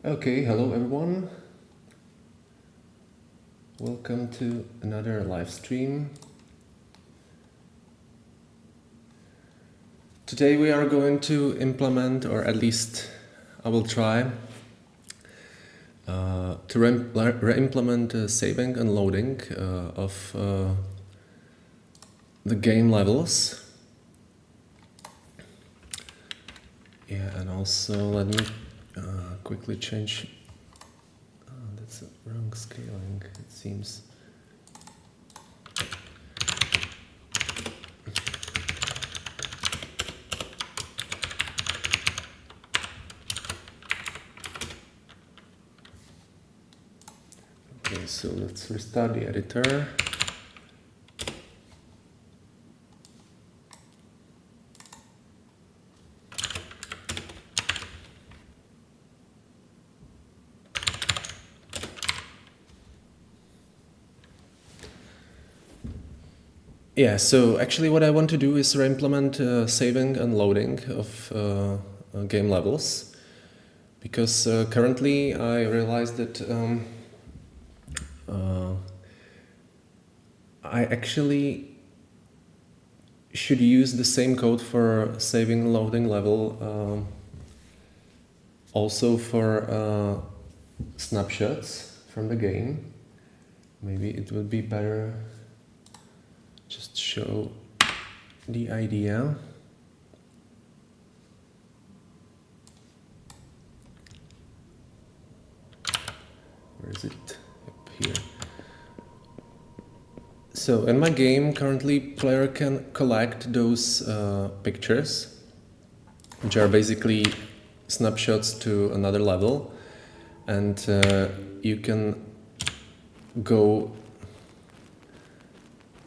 Okay, hello everyone. Welcome to another live stream. Today we are going to implement, or at least I will try, to re-implement saving and loading of the game levels. Yeah, and also let me quickly change. That's the wrong scaling, it seems. Okay, so let's restart the editor. Yeah, so actually what I want to do is re-implement saving and loading of game levels, because currently I realized that I actually should use the same code for saving and loading level also for snapshots from the game. Maybe it would be better just show the idea. Where is it? Up here. So in my game, currently player can collect those pictures, which are basically snapshots to another level, and you can go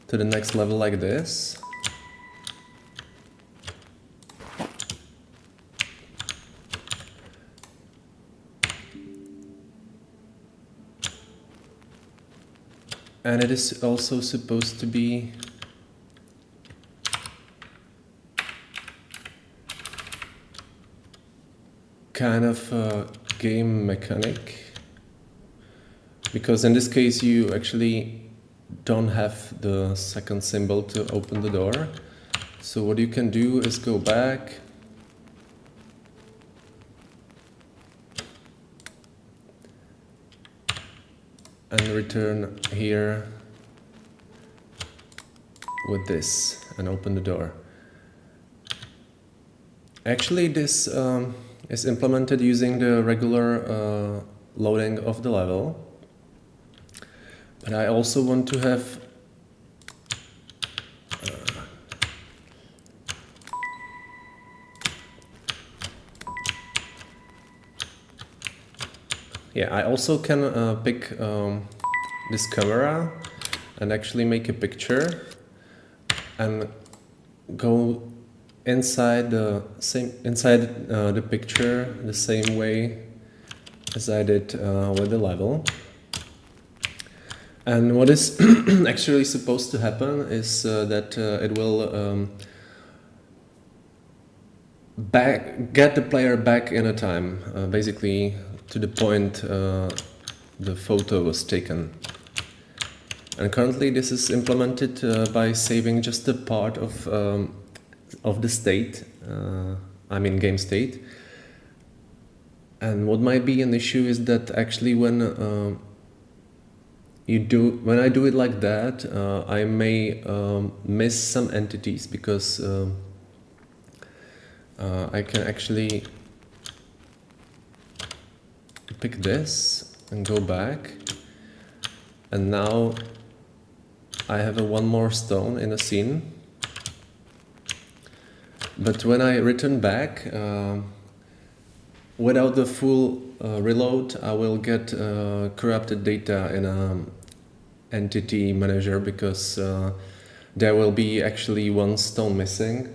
to the next level like this. And it is also supposed to be kind of a game mechanic, because in this case you actually don't have the second symbol to open the door. So what you can do is go back and return here with this and open the door. Actually, this is implemented using the regular loading of the level, but I also want to have I also can pick this camera and actually make a picture and go inside the picture the same way as I did with the level. And what is actually supposed to happen is that it will get the player back in a time, basically to the point the photo was taken. And currently this is implemented by saving just a part of the state, I mean game state. And what might be an issue is that actually when I do it like that, I may miss some entities, because I can actually pick this and go back, and now I have one more stone in the scene. But when I return back, without the full reload, I will get corrupted data in an entity manager, because there will be actually one stone missing.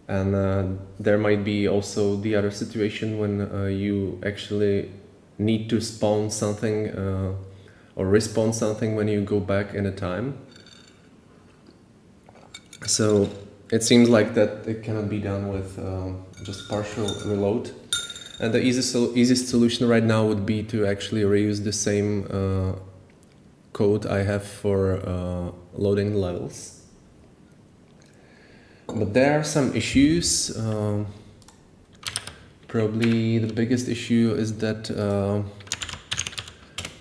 And there might be also the other situation when you actually need to spawn something or respawn something when you go back in a time. So it seems like that it cannot be done with just partial reload. And the easiest solution right now would be to actually reuse the same code I have for loading levels. But there are some issues. Probably the biggest issue is that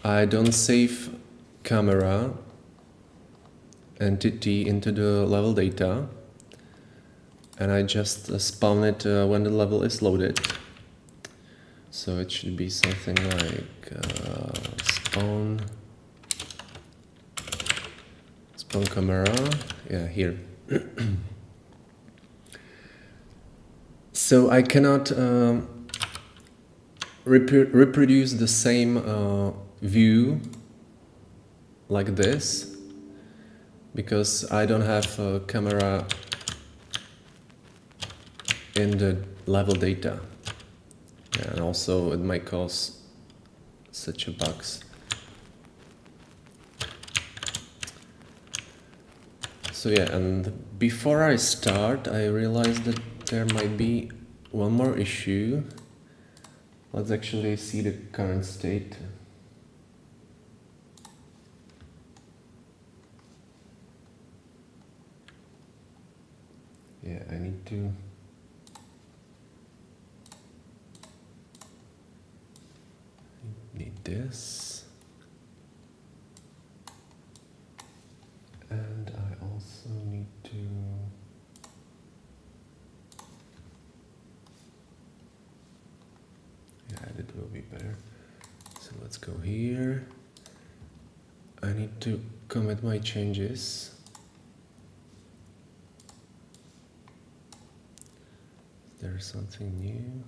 I don't save camera entity into the level data, and I just spawn it when the level is loaded. So it should be something like spawn camera, yeah, here. So I cannot reproduce the same view like this because I don't have a camera in the level data. Yeah, and also it might cause such a bugs. So yeah, and before I start, I realized that there might be one more issue. Let's actually see the current state. Yeah, I need this. And I also need to edit will be better. So let's go here. I need to commit my changes. Is there something new?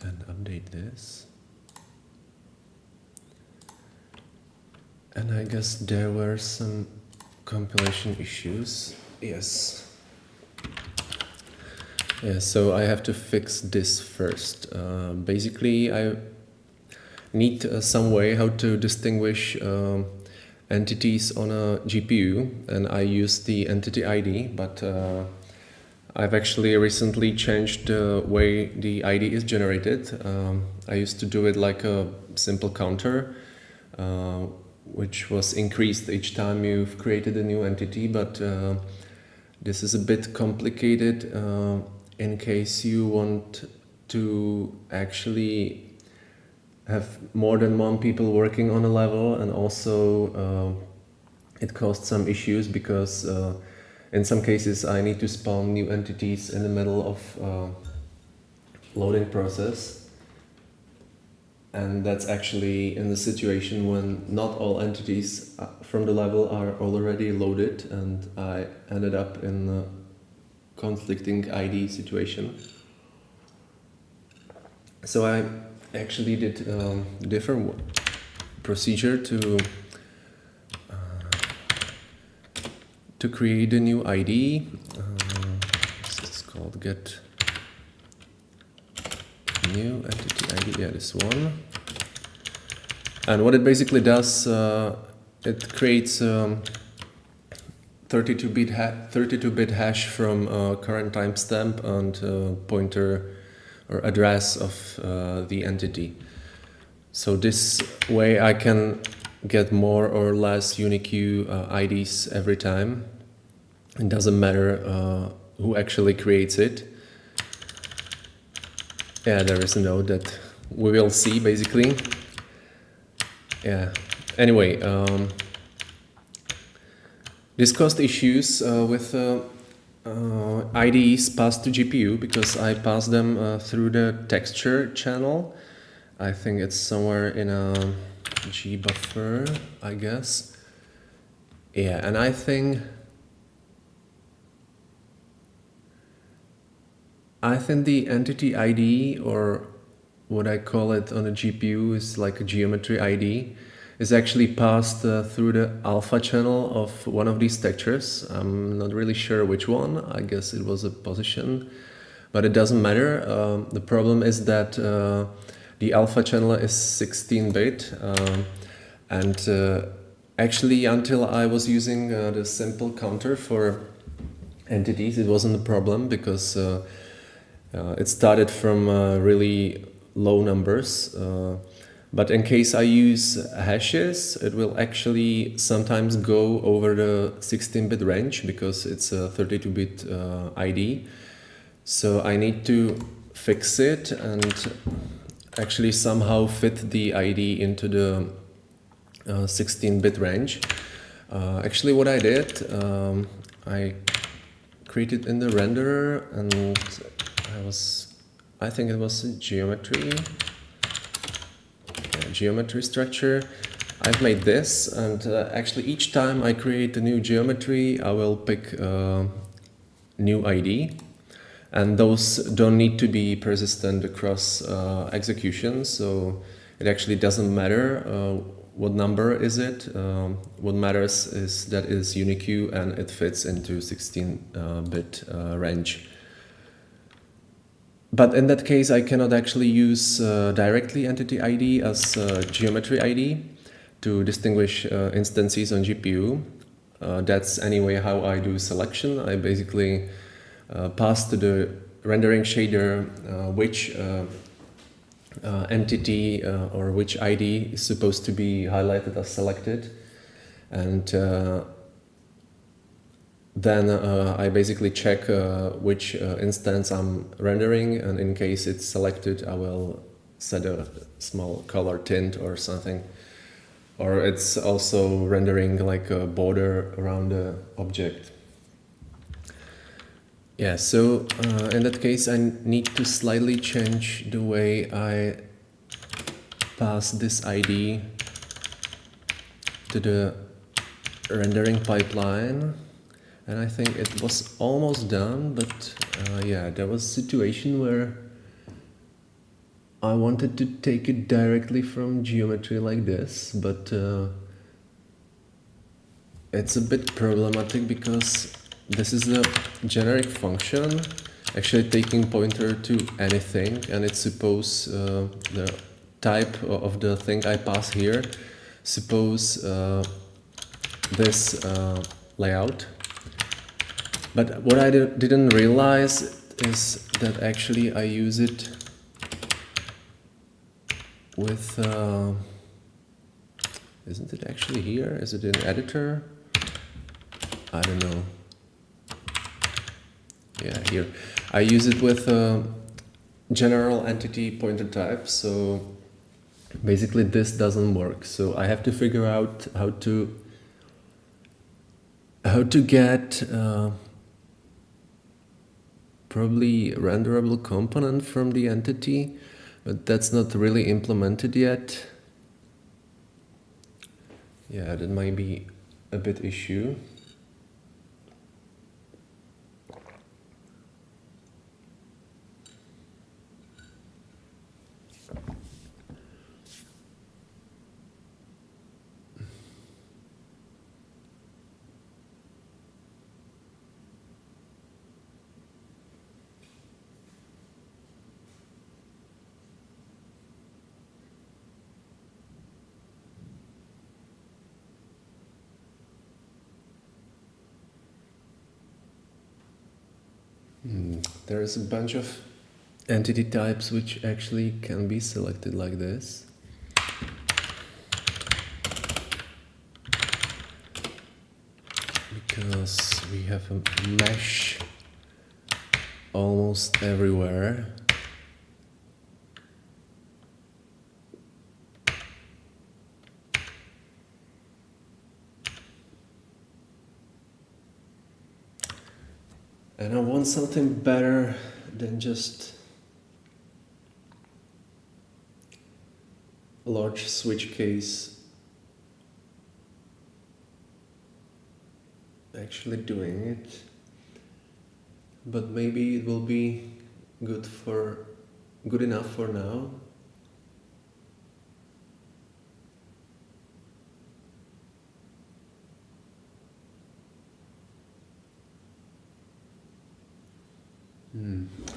And update this. And I guess there were some compilation issues. Yes. Yeah, so I have to fix this first. Basically, I need some way how to distinguish entities on a GPU, and I use the entity ID, but I've actually recently changed the way the ID is generated. I used to do it like a simple counter, which was increased each time you've created a new entity, but this is a bit complicated in case you want to actually have more than one people working on a level, and also it caused some issues because in some cases I need to spawn new entities in the middle of loading process. And that's actually in the situation when not all entities from the level are already loaded, and I ended up in a conflicting ID situation. So I actually did a different procedure to create a new ID. This is called get new entity ID, yeah, this one. And what it basically does, it creates 32-bit hash from current timestamp and pointer or address of the entity. So this way I can get more or less unique IDs every time. It doesn't matter who actually creates it. Yeah, there is a node that we will see basically. Yeah, anyway, this caused issues with IDs passed to GPU because I passed them through the texture channel. I think it's somewhere in a G buffer, I guess. Yeah, and I think the entity ID, or what I call it on a GPU, is like a geometry ID, is actually passed through the alpha channel of one of these textures. I'm not really sure which one. I guess it was a position, but it doesn't matter. The problem is that The alpha channel is 16-bit, and actually until I was using the simple counter for entities, it wasn't a problem because it started from really low numbers. But in case I use hashes, it will actually sometimes go over the 16-bit range because it's a 32-bit ID. So I need to fix it and actually somehow fit the ID into the 16-bit range. Actually what I did, I created in the renderer, and I think it was a geometry structure. I've made this, and actually each time I create a new geometry, I will pick a new ID, and those don't need to be persistent across execution, so it actually doesn't matter what number is it. What matters is that it is unique and it fits into 16-bit range. But in that case, I cannot actually use directly entity ID as geometry ID to distinguish instances on GPU. That's anyway how I do selection. I basically pass to the rendering shader which entity or which ID is supposed to be highlighted as selected, and then I basically check which instance I'm rendering, and in case it's selected, I will set a small color tint or something. Or it's also rendering like a border around the object. Yeah, so in that case, I need to slightly change the way I pass this ID to the rendering pipeline. And I think it was almost done, but yeah, there was a situation where I wanted to take it directly from geometry like this, but it's a bit problematic because this is a generic function actually taking pointer to anything, and it's suppose the type of the thing I pass here, suppose this layout. But what I didn't realize is that actually I use it with, isn't it actually here? Is it in editor? I don't know. Yeah, here. I use it with general entity pointer type, so basically this doesn't work. So I have to figure out how to get probably renderable component from the entity, but that's not really implemented yet. Yeah, that might be a bit issue. There is a bunch of entity types which actually can be selected like this. Because we have a mesh almost everywhere. And I want something better than just a large switch case actually doing it. But maybe it will be good enough for now.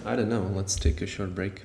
I don't know, let's take a short break.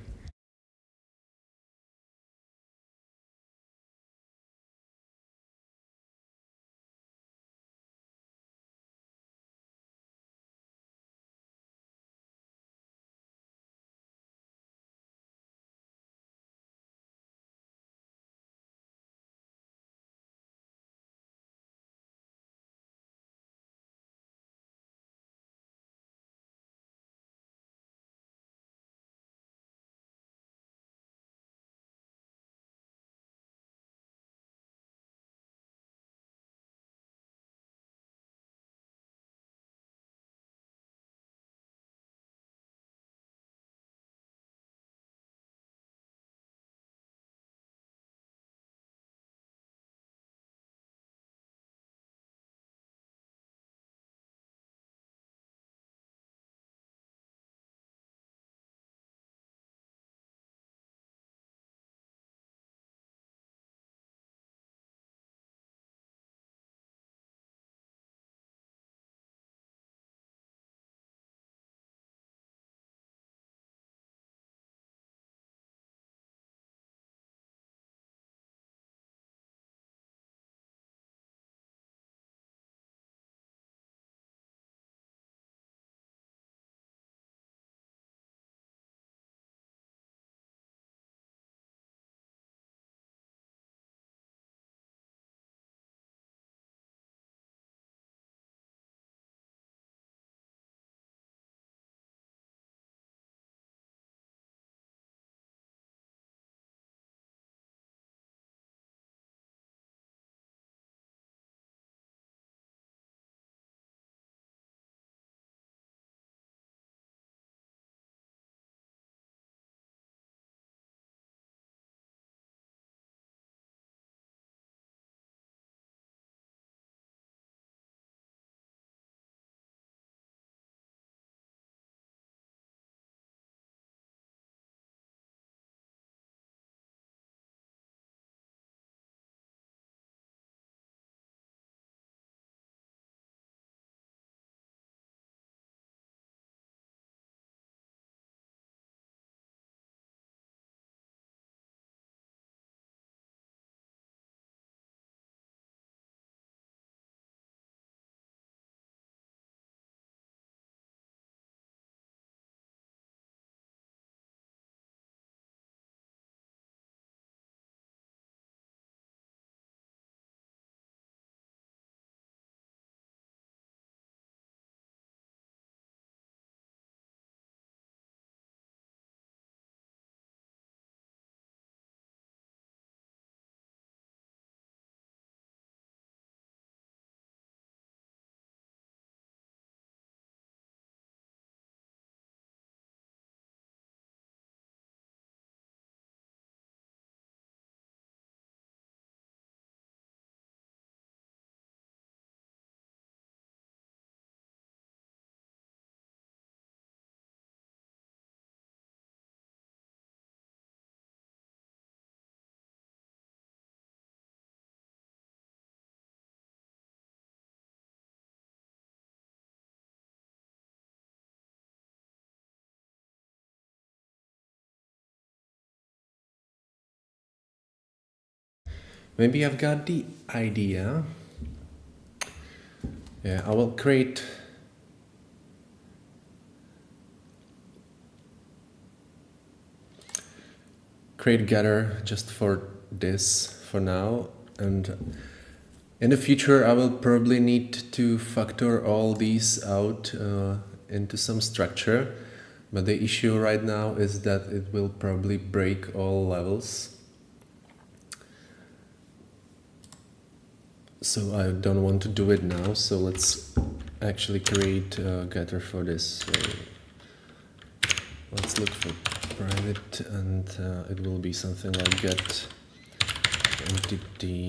Maybe I've got the idea. Yeah, I will create getter just for this for now, and in the future I will probably need to factor all these out into some structure, but the issue right now is that it will probably break all levels. So I don't want to do it now, so let's actually create a getter for this. So let's look for private, and it will be something like get entity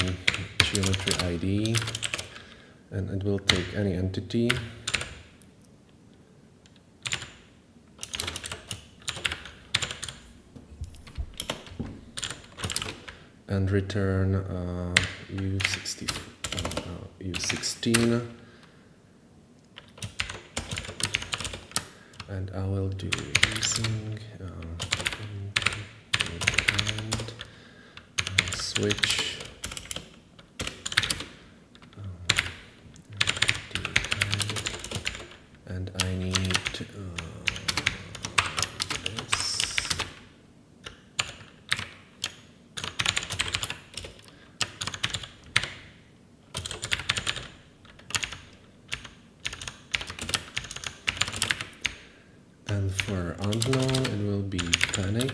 geometry ID, and it will take any entity. And return U16, and I will do using switch and I need this. And for unknown, it will be panic.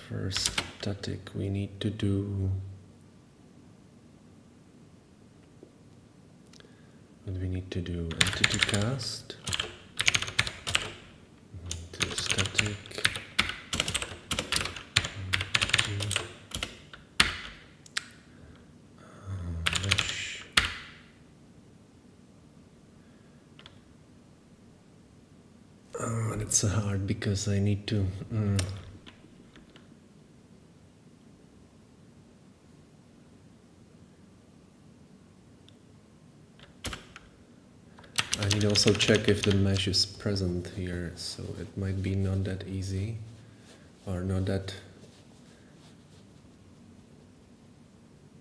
For static, we need to do entity cast to static. Mesh. It's hard because I need to I need also check if the mesh is present here, so it might be not that easy or not that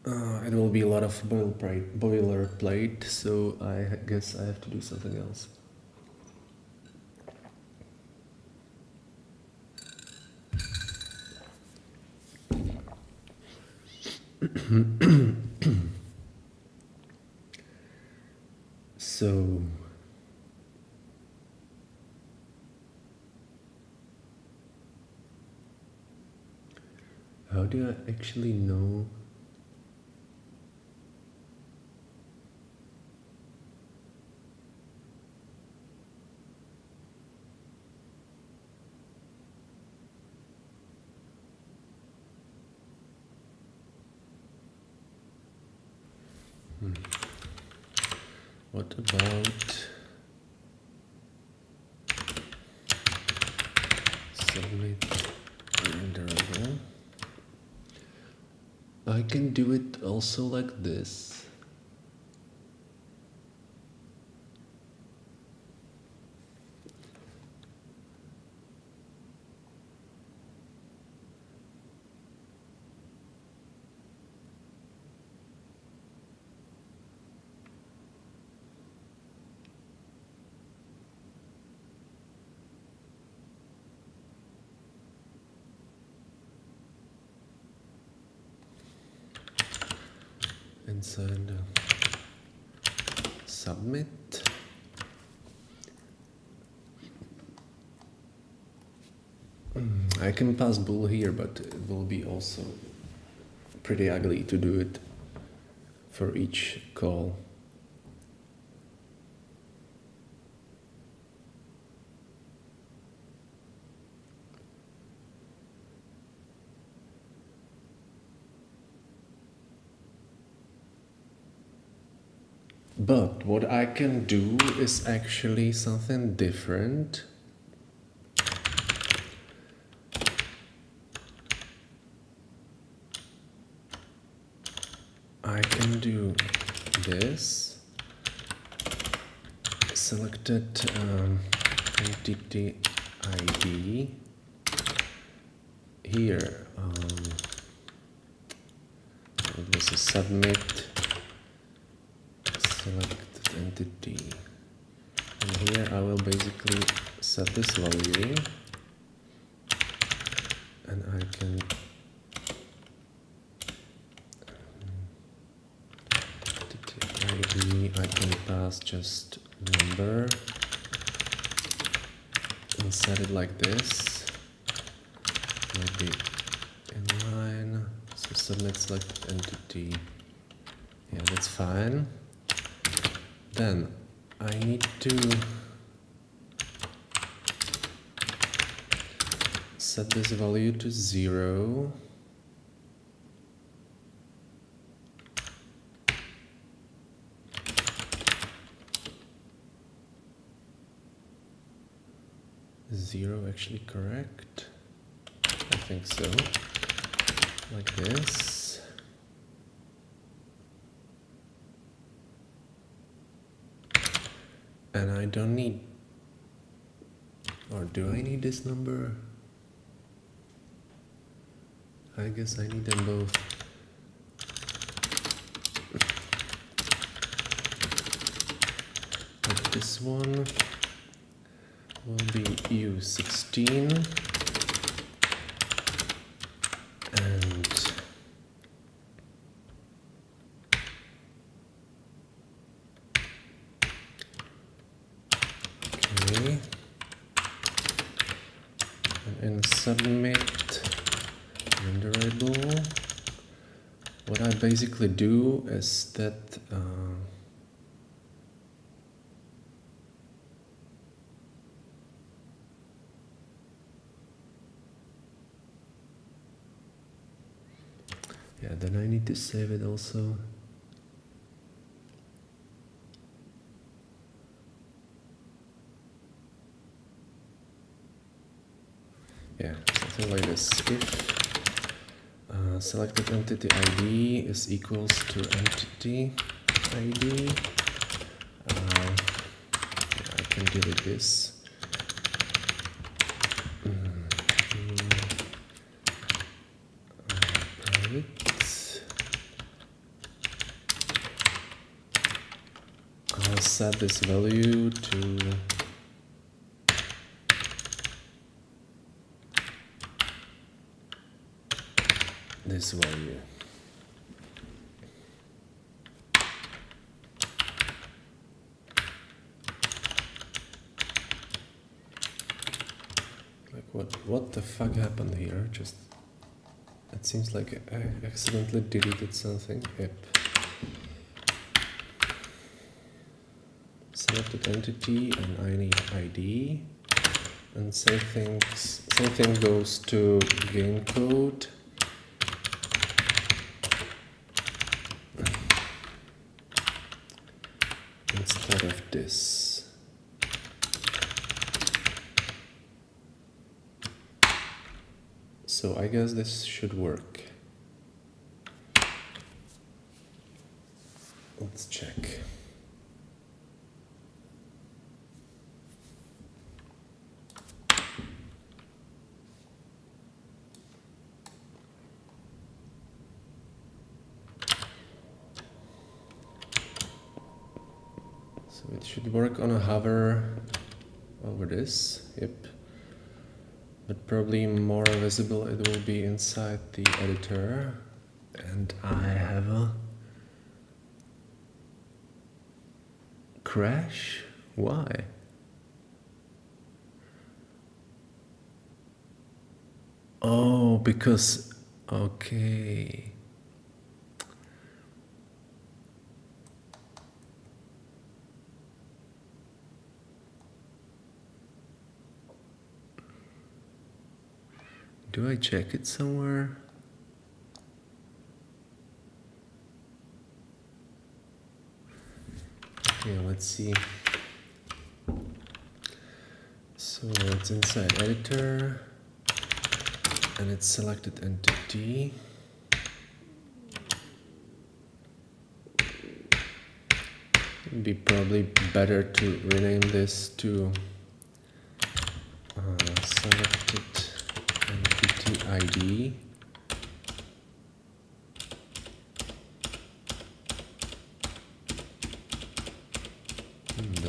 it will be a lot of boilerplate, so I guess I have to do something else. So how do I actually know what about submit renderable? I can do it also like this. Inside submit. I can pass bool here, but it will be also pretty ugly to do it for each call. But what I can do is actually something different. I can do this. Selected entity ID. Here, it was a submit selected entity. And here I will basically set this value, and I can ID, I can pass just number and set it like this, maybe inline, so submit selected entity. Yeah, that's fine. Then I need to set this value to 0. Zero actually correct? I think so. Like this. And I don't need, or do I need this number? I guess I need them both. But this one will be U16 and okay, and in submit renderable, what I basically do is that yeah, then I need to save it also. Yeah, something like this. If selected entity ID is equals to entity ID, yeah, I can delete this. Private. I'll set this value to this value. Like what the fuck happened here? Just it seems like I accidentally deleted something. Yep. Selected entity and I need ID. And same thing goes to game code. Instead of this. So I guess this should work. Let's check. So it should work on a hover over this, yep. But probably more visible it will be inside the editor. And I have a crash? Why? Oh, because, okay. Do I check it somewhere? Yeah, let's see. So it's inside editor and it's selected entity. It'd be probably better to rename this to selected entity ID.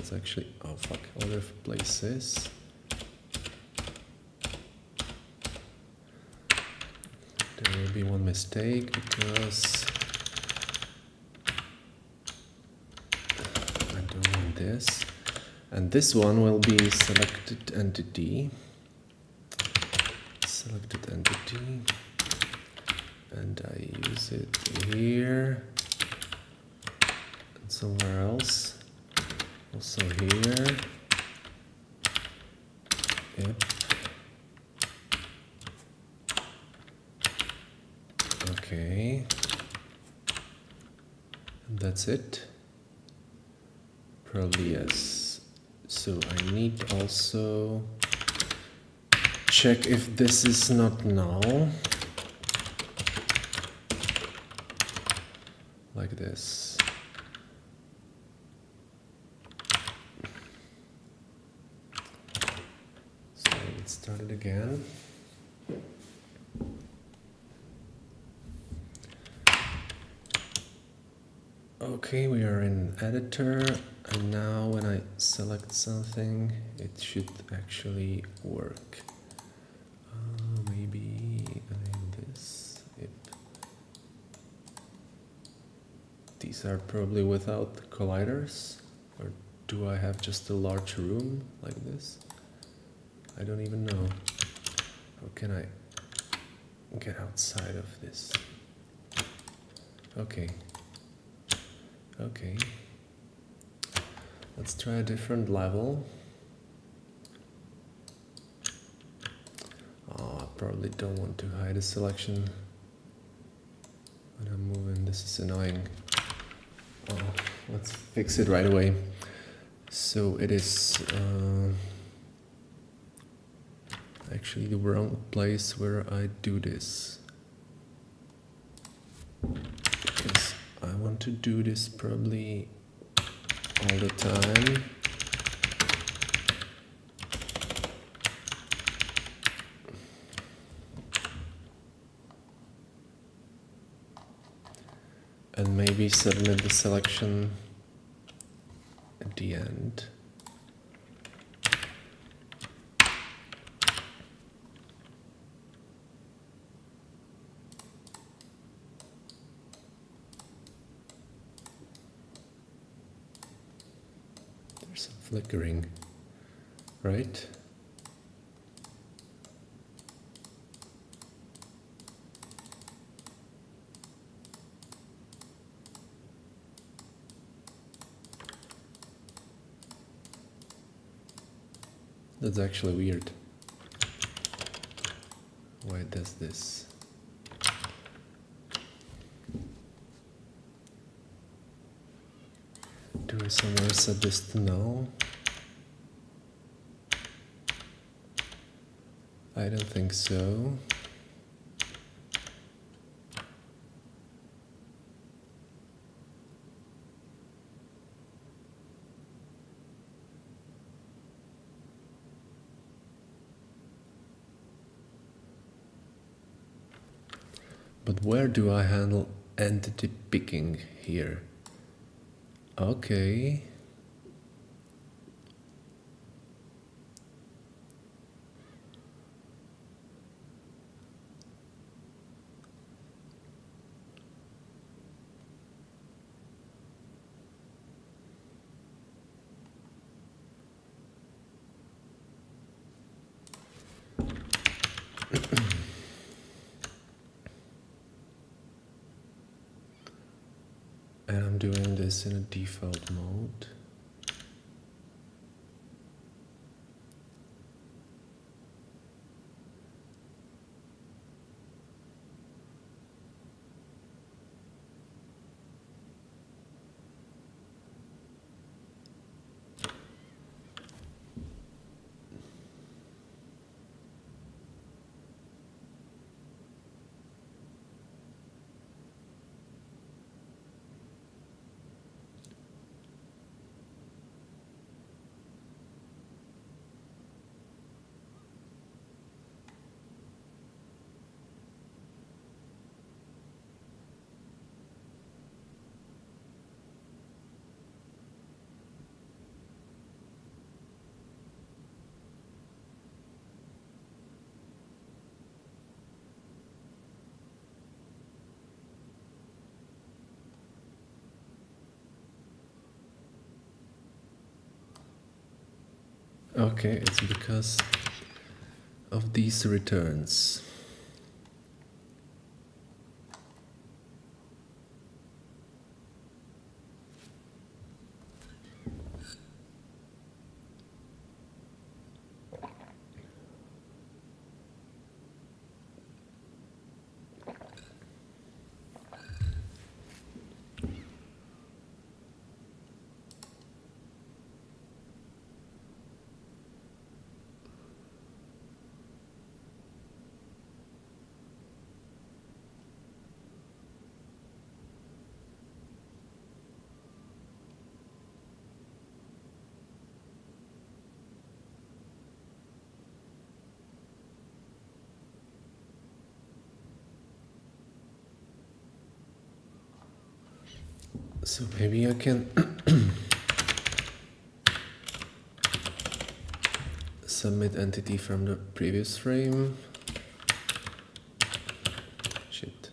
Let's actually, oh fuck, other places. There will be one mistake because I don't want this. And this one will be selected entity. Selected entity. And I use it here. And somewhere else. Also here. Yep. Okay. And that's it. Probably yes. So I need also check if this is not null. Like this. So let's start it again. Okay, we are in editor, and now when I select something, it should actually work. Maybe this. Yep. These are probably without colliders, or do I have just a large room like this? I don't even know. How can I get outside of this? Okay. Okay. Let's try a different level. Oh, I probably don't want to hide a selection when I'm moving. This is annoying. Oh, let's fix it right away. So it is actually the wrong place where I do this. Because I want to do this probably all the time. And maybe submit the selection at the end. There's some flickering, right? That's actually weird. Why does this? Do I somewhere set this to null? I don't think so. But where do I handle entity picking here? Okay. And I'm doing this in a default mode. Okay, it's because of these returns. So maybe I can submit entity from the previous frame. Shit.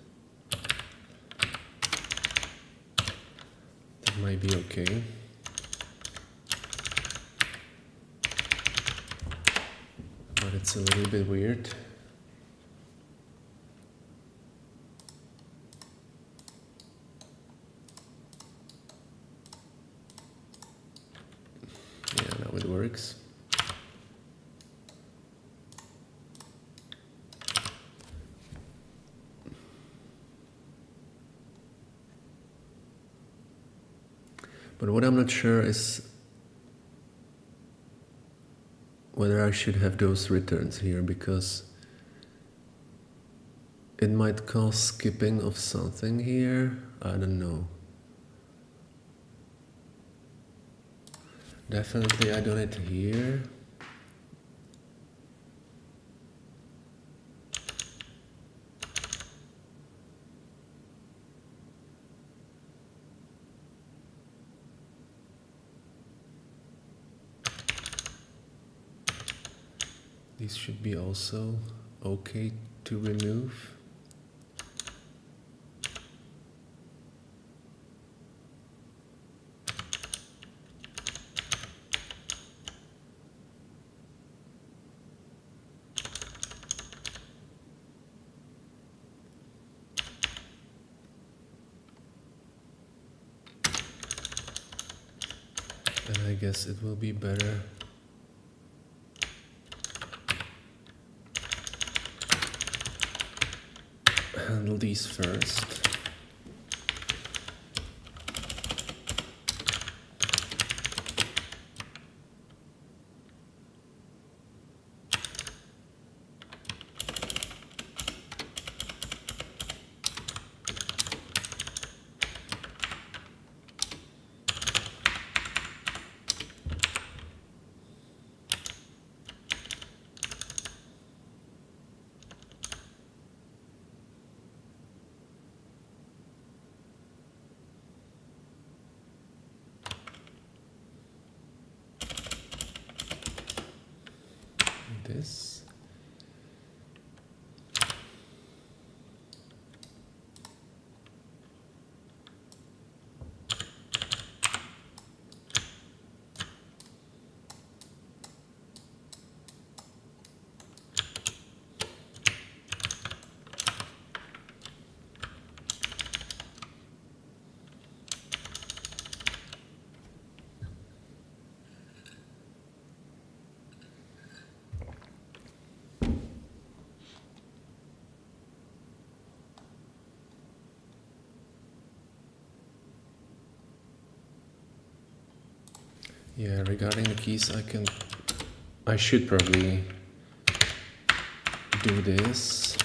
That might be okay. But it's a little bit weird. Yeah, now it works. But what I'm not sure is whether I should have those returns here, because it might cause skipping of something here. I don't know. Definitely I done it here. These should be also okay to remove. And I guess it will be better handle these first. This. Yeah, regarding the keys, I should probably do this.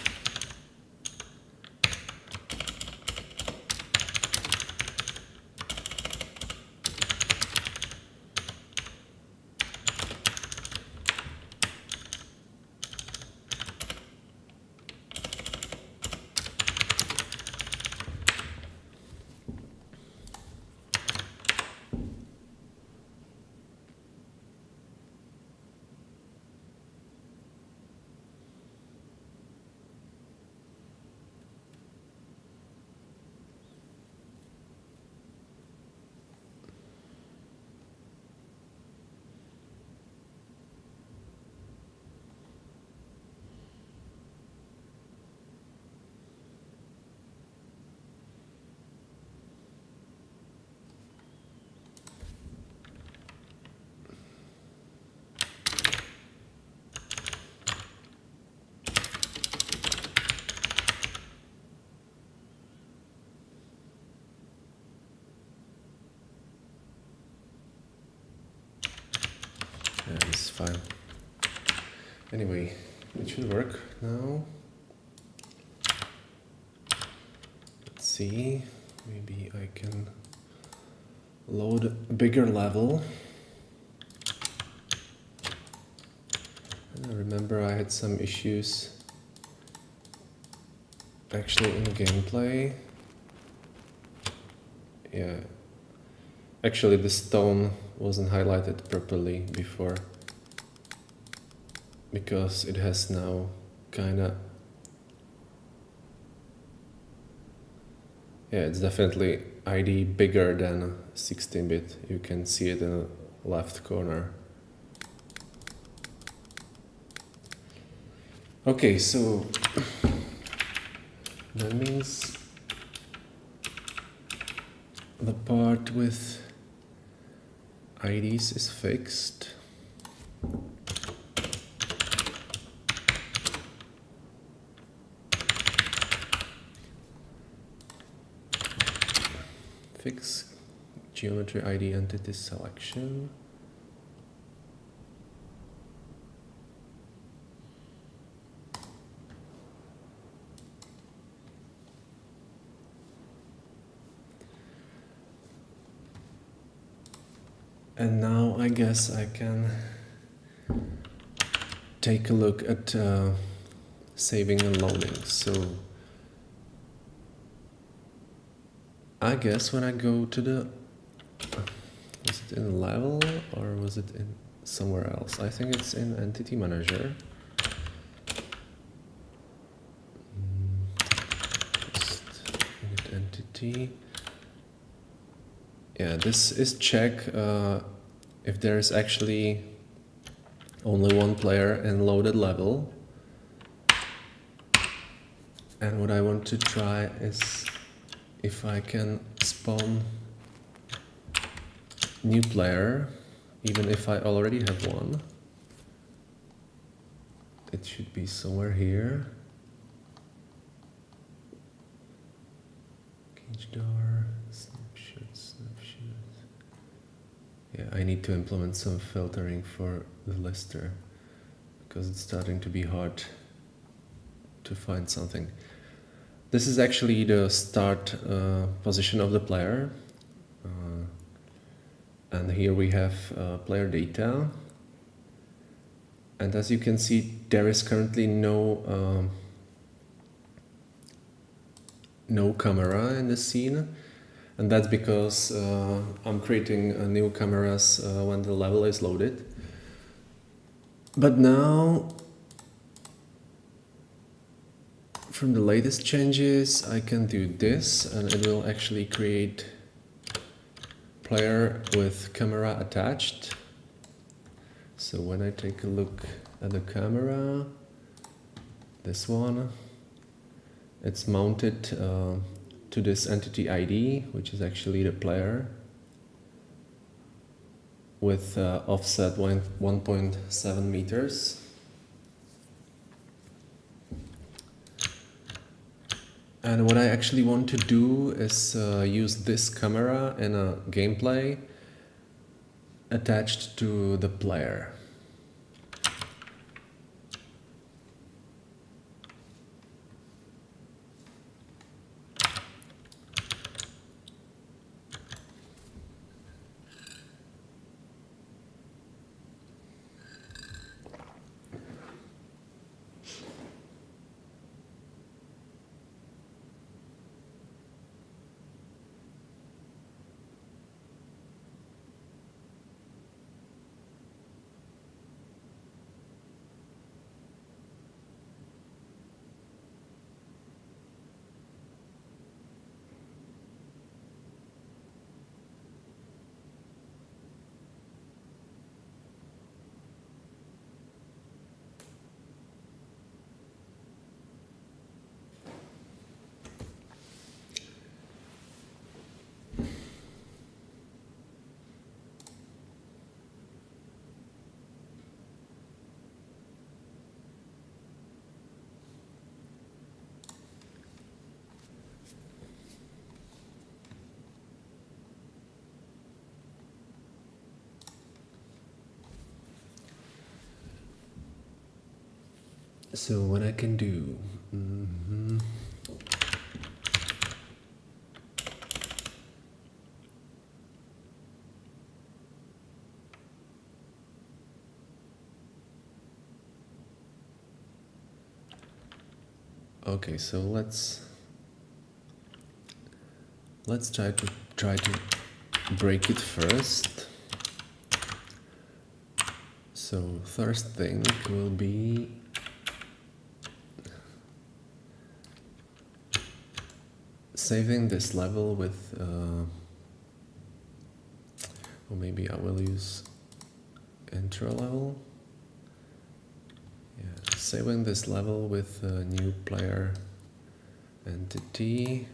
Yeah, it's fine. Anyway, it should work now. Let's see, maybe I can load a bigger level. And I remember I had some issues actually in gameplay. Yeah, actually the stone wasn't highlighted properly before, because it has now kinda, yeah, it's definitely ID bigger than 16-bit. You can see it in the left corner. Okay, so that means the part with IDs is fixed. Fix geometry ID entity selection. And now I guess I can take a look at saving and loading. So I guess when I go to the, was it in level or was it in somewhere else? I think it's in entity manager. Just init entity. Yeah, this is check if there is actually only one player in loaded level. And what I want to try is if I can spawn new player, even if I already have one. It should be somewhere here. Cage door, snapshot. Yeah, I need to implement some filtering for the lister because it's starting to be hard to find something. This is actually the start position of the player. And here we have player data. And as you can see, there is currently no camera in the scene. And that's because I'm creating new cameras when the level is loaded. But now, from the latest changes, I can do this and it will actually create player with camera attached. So when I take a look at the camera, this one, it's mounted to this entity ID, which is actually the player, with offset 1.7 meters. And what I actually want to do is use this camera in a gameplay attached to the player. So what I can do? Okay, so let's try to break it first. So first thing will be saving this level with, or maybe I will use intro level. Yeah, saving this level with a new player entity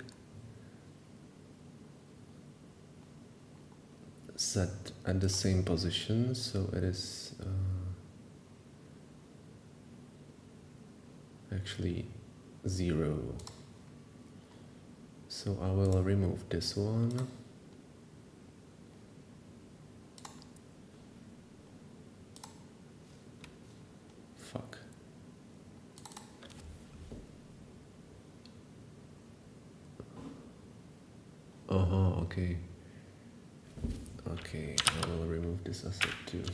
set at the same position, so it is actually 0. So I will remove this one. Fuck. Okay. Okay, I will remove this asset too.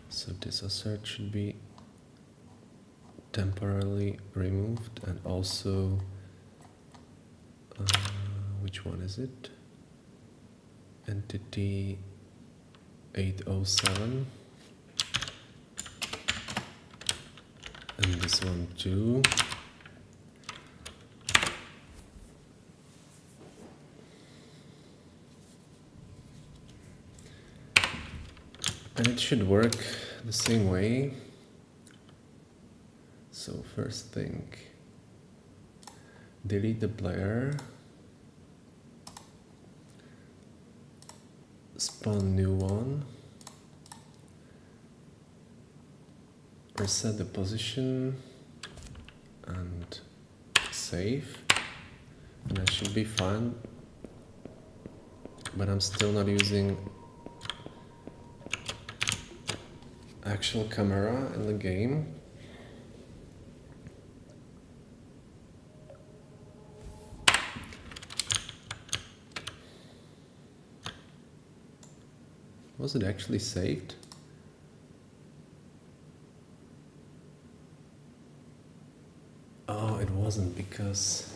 So this asset should be temporarily removed, and also which one is it? Entity 807, and this one too. And it should work the same way. So first thing, delete the player, spawn new one, reset the position, and save. And that should be fine. But I'm still not using actual camera in the game. Was it actually saved? Oh, it wasn't, because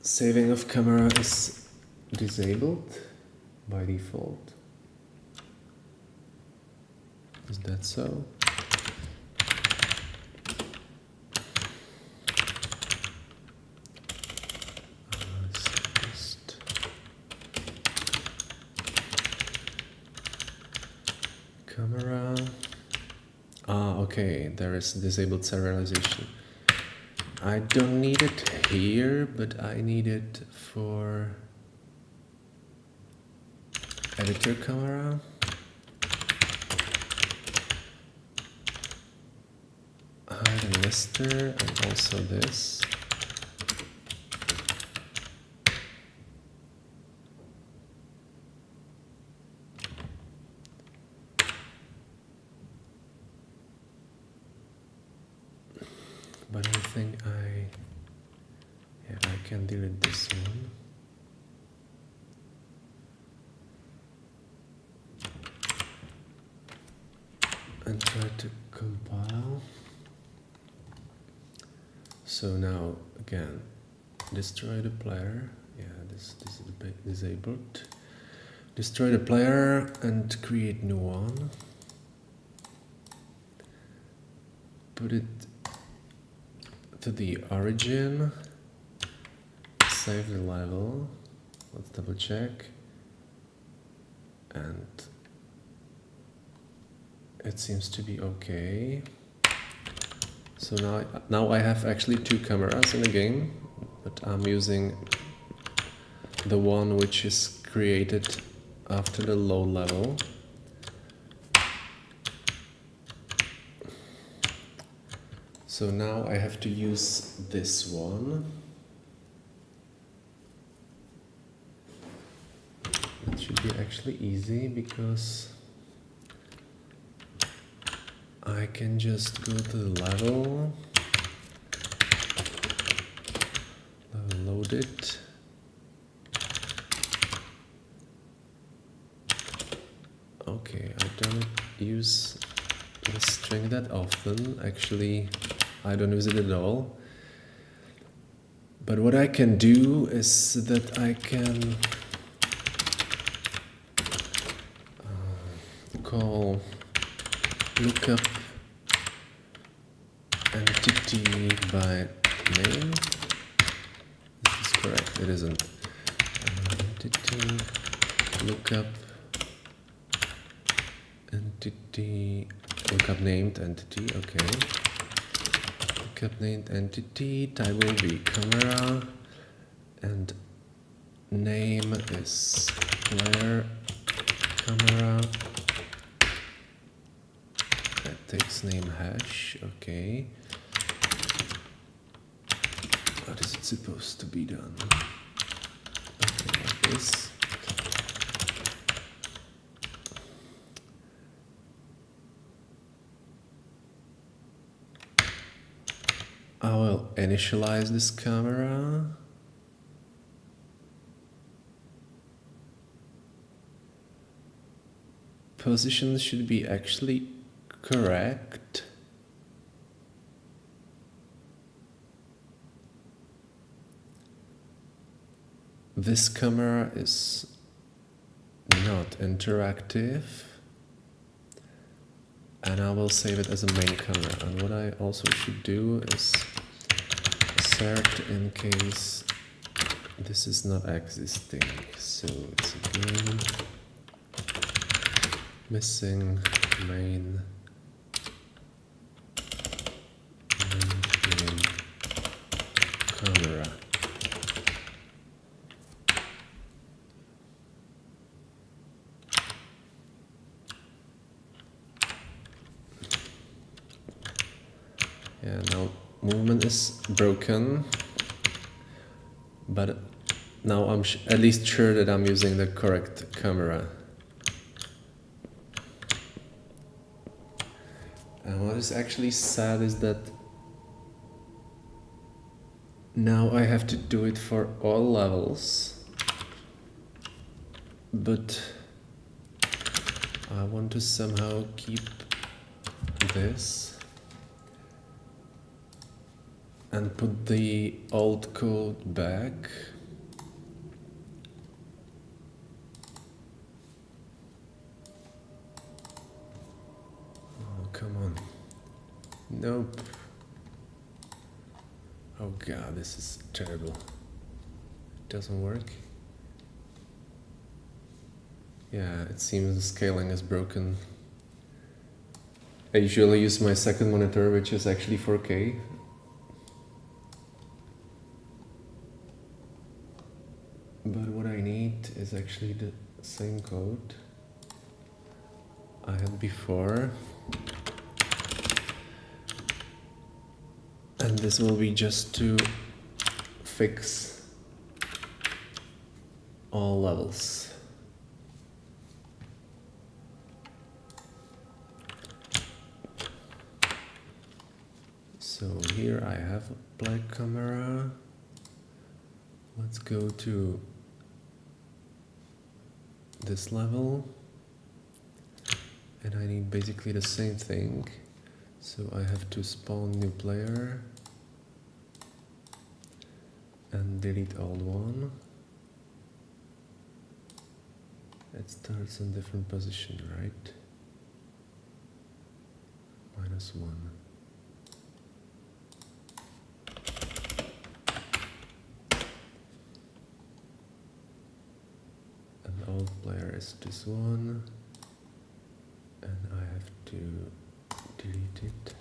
saving of camera is disabled by default. Is that so? Camera. Okay, there is disabled serialization. I don't need it here, but I need it for editor camera. Hide and lister, and also this. But I think I can delete this one. And try to compile. So now again, destroy the player. Yeah, this is disabled. Destroy the player and create new one. Put it to the origin. Save the level. Let's double check. And it seems to be okay. So now I have actually 2 cameras in the game, but I'm using the one which is created after the low level. So now I have to use this one. It should be actually easy because I can just go to the level, load it, okay, I don't use this string that often, actually I don't use it at all, but what I can do is that I can call lookup entity by name. This is correct, it isn't. Entity lookup entity lookup named entity, okay. Lookup named entity, type will be camera, and name is player camera. That takes name hash, okay. What is it supposed to be done? Okay, like this. I will initialize this camera. Position should be actually correct. This camera is not interactive. And I will save it as a main camera. And what I also should do is assert in case this is not existing. So it's again missing main camera. Yeah, now movement is broken, but now I'm at least sure that I'm using the correct camera. And what is actually sad is that now I have to do it for all levels, but I want to somehow keep this and put the old code back. Oh, come on. Nope. Oh god, this is terrible. It doesn't work. Yeah, it seems the scaling is broken. I usually use my second monitor, which is actually 4K. But what I need is actually the same code I had before. And this will be just to fix all levels. So here I have a black camera. Let's go to this level, and I need basically the same thing. So I have to spawn new player and delete old one. It starts in different position, right? -1. Old player is this one, and I have to delete it.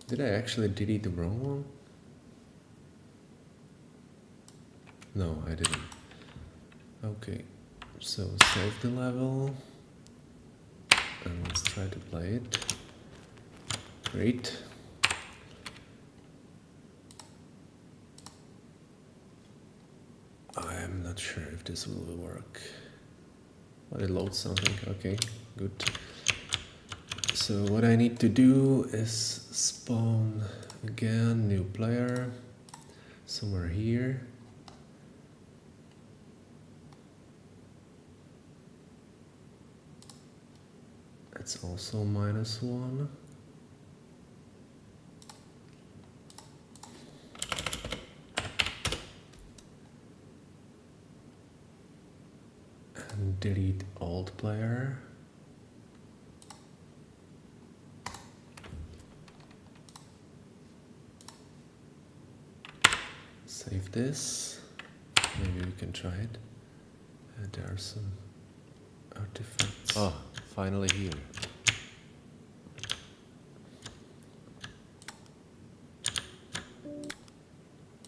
Did I actually delete the wrong one? No, I didn't. Okay, so save the level and let's try to play it. Great. I'm not sure if this will work. But it loads something, okay, good. So what I need to do is spawn again, new player, somewhere here. It's also -1. And delete old player. Save this. Maybe we can try it. There are some artifacts. Oh, finally here.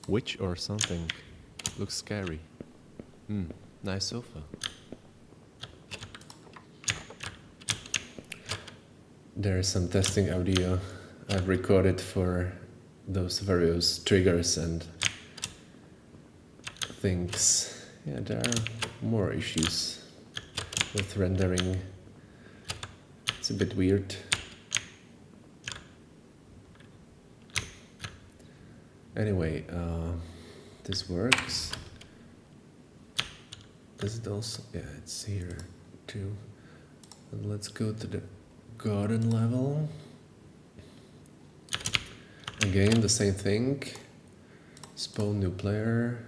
Witch or something. Looks scary. Nice sofa. There is some testing audio I've recorded for those various triggers and things. Yeah, there are more issues with rendering. It's a bit weird. Anyway, this works. Does it also? Yeah, it's here too. And let's go to the garden level. Again, the same thing. Spawn new player.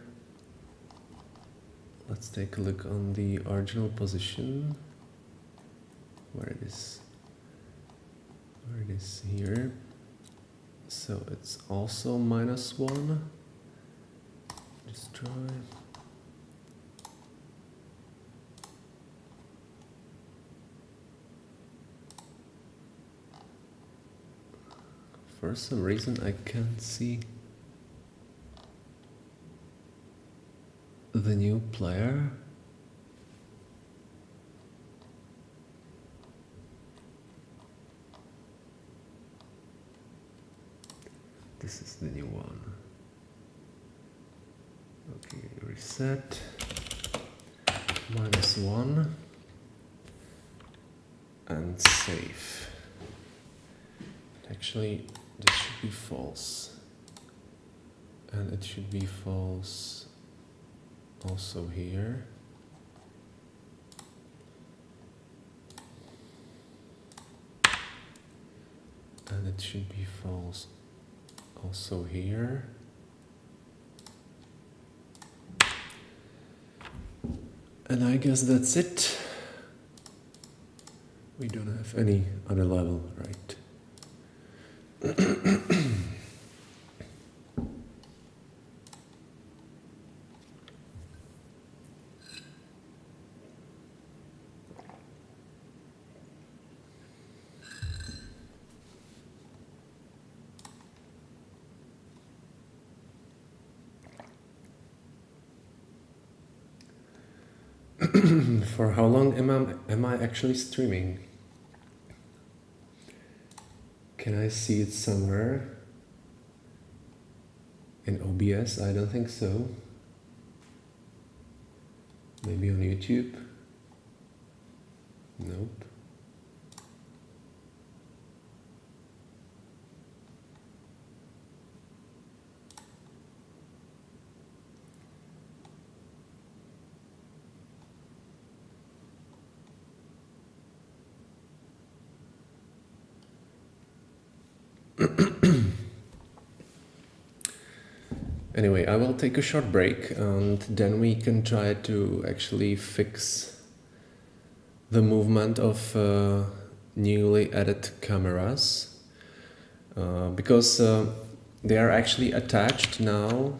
Let's take a look on the original position. Where it is. Where it is here. So it's also -1. Destroy. For some reason I can't see the new player. This is the new one. Okay, reset. -1. And save. Actually, this should be false. And it should be false also here. And it should be false also here. And I guess that's it. We don't have any other level, right? For how long am I actually streaming? Can I see it somewhere? In OBS? I don't think so. Maybe on YouTube? Nope. Anyway, I will take a short break and then we can try to actually fix the movement of newly added cameras because they are actually attached now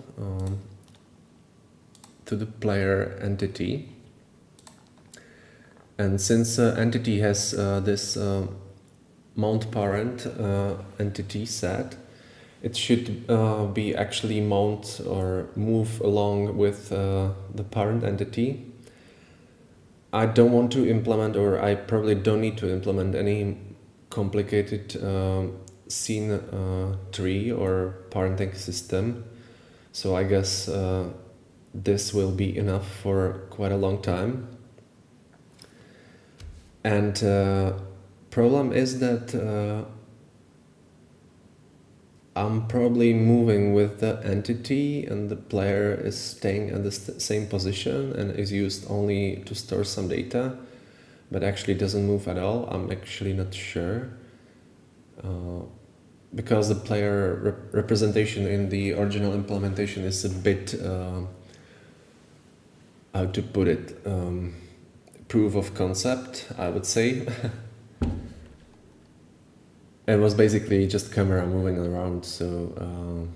to the player entity, and since entity has this mount parent entity set, it should be actually mount or move along with the parent entity. I don't want to implement, or I probably don't need to implement any complicated scene tree or parenting system. So I guess this will be enough for quite a long time. And problem is that I'm probably moving with the entity and the player is staying at the same position and is used only to store some data, but actually doesn't move at all. I'm actually not sure. Because the player representation in the original implementation is a bit, how to put it, proof of concept, I would say. It was basically just camera moving around, so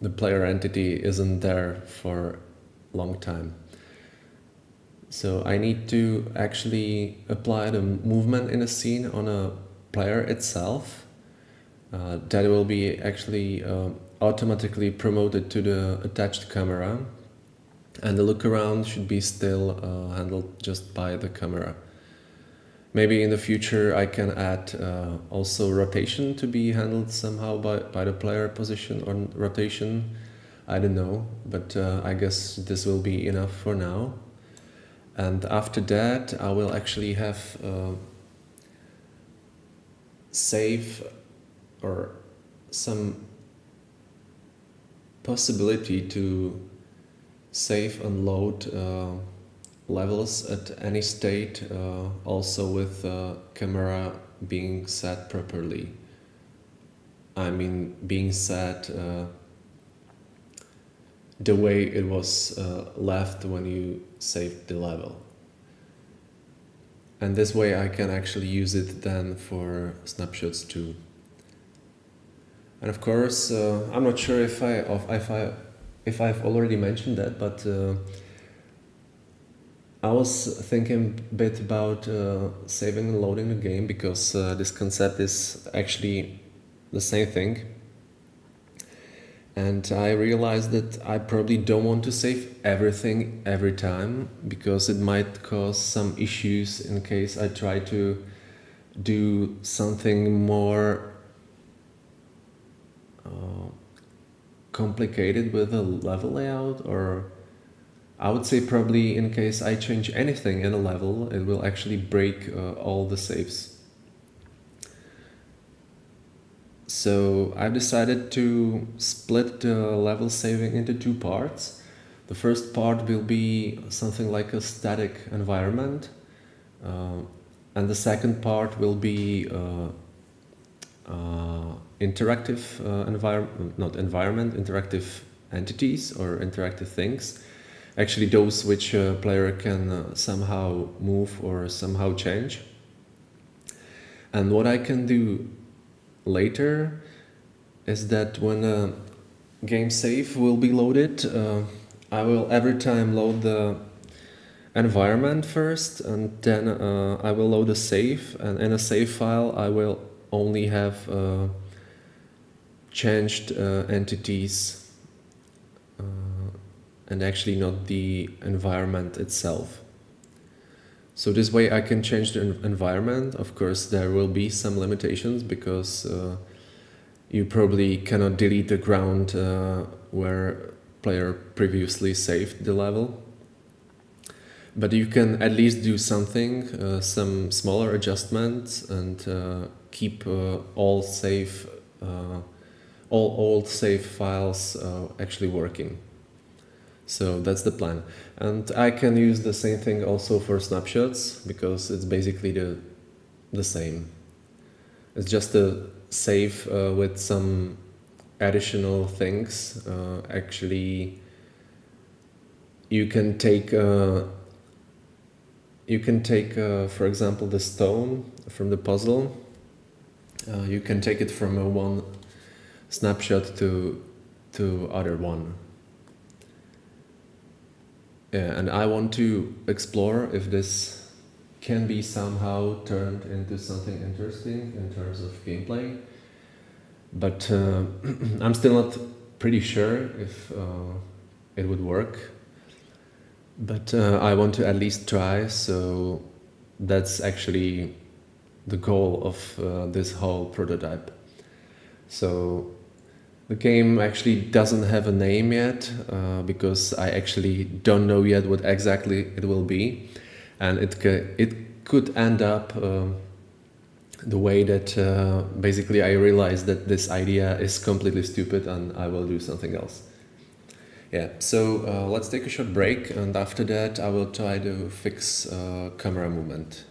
the player entity isn't there for a long time. So I need to actually apply the movement in a scene on a player itself. That will be actually automatically promoted to the attached camera, and the look around should be still handled just by the camera. Maybe in the future I can add also rotation to be handled somehow by the player position or rotation. I don't know, but I guess this will be enough for now. And after that I will actually have save or some possibility to save and load levels at any state, also with camera being set properly. I mean, being set the way it was left when you saved the level. And this way I can actually use it then for snapshots too. And of course, I'm not sure if I've already mentioned that, but I was thinking a bit about saving and loading the game, because this concept is actually the same thing. And I realized that I probably don't want to save everything every time, because it might cause some issues in case I try to do something more complicated with the level layout, or I would say probably in case I change anything in a level, it will actually break all the saves. So I've decided to split the level saving into two parts. The first part will be something like a static environment, and the second part will be interactive interactive entities or interactive things. Actually, those which a player can somehow move or somehow change. And what I can do later is that when a game save will be loaded, I will every time load the environment first, and then I will load a save, and in a save file I will only have changed entities and actually not the environment itself. So this way I can change the environment. Of course there will be some limitations, because you probably cannot delete the ground where player previously saved the level. But you can at least do something, some smaller adjustments, and keep all old save files actually working. So that's the plan. And I can use the same thing also for snapshots, because it's basically the same. It's just a save with some additional things. Actually, you can take for example, the stone from the puzzle. You can take it from one snapshot to other one. Yeah, and I want to explore if this can be somehow turned into something interesting in terms of gameplay. But I'm still not pretty sure if it would work. But I want to at least try, so that's actually the goal of this whole prototype. So The game actually doesn't have a name yet because I actually don't know yet what exactly it will be, and it could end up the way that basically I realize that this idea is completely stupid and I will do something else. Yeah, so let's take a short break, and after that I will try to fix camera movement.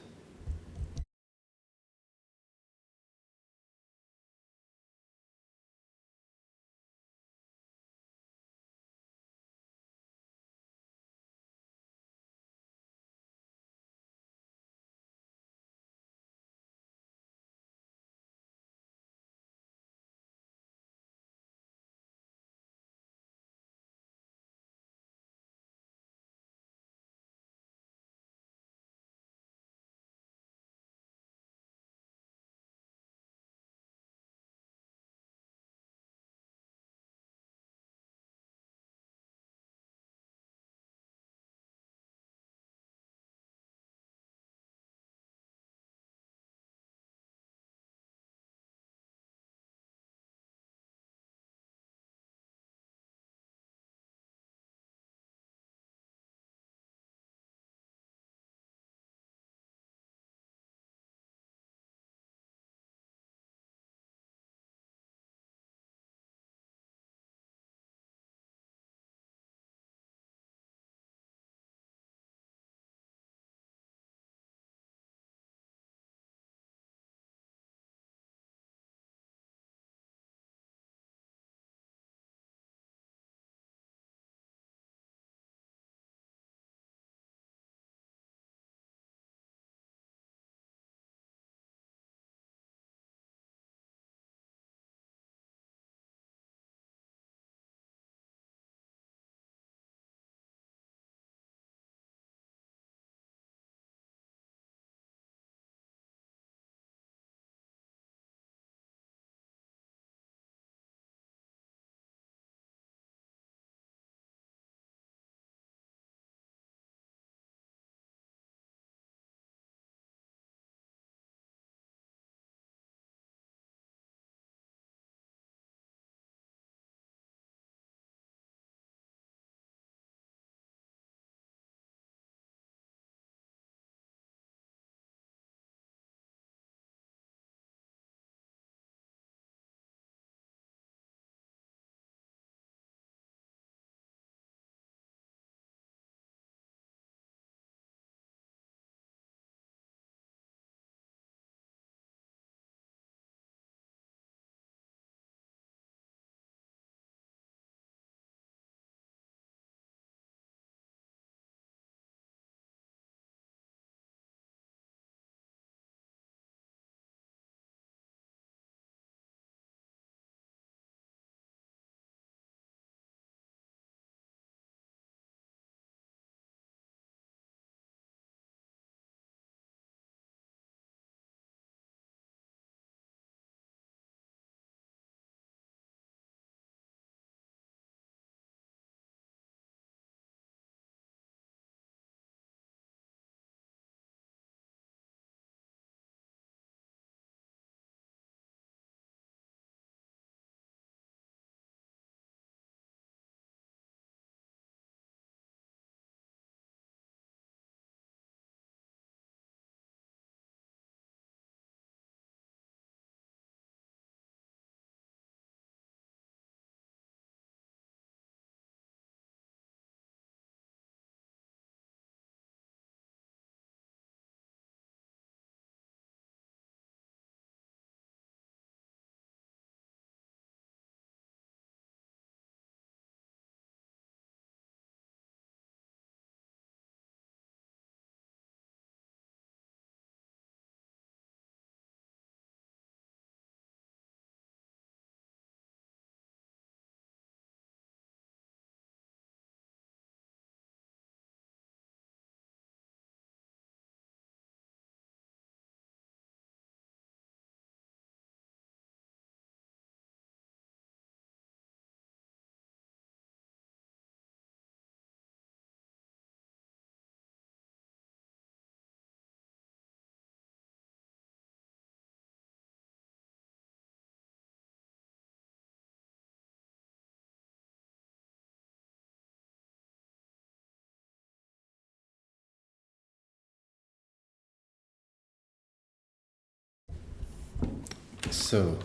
So,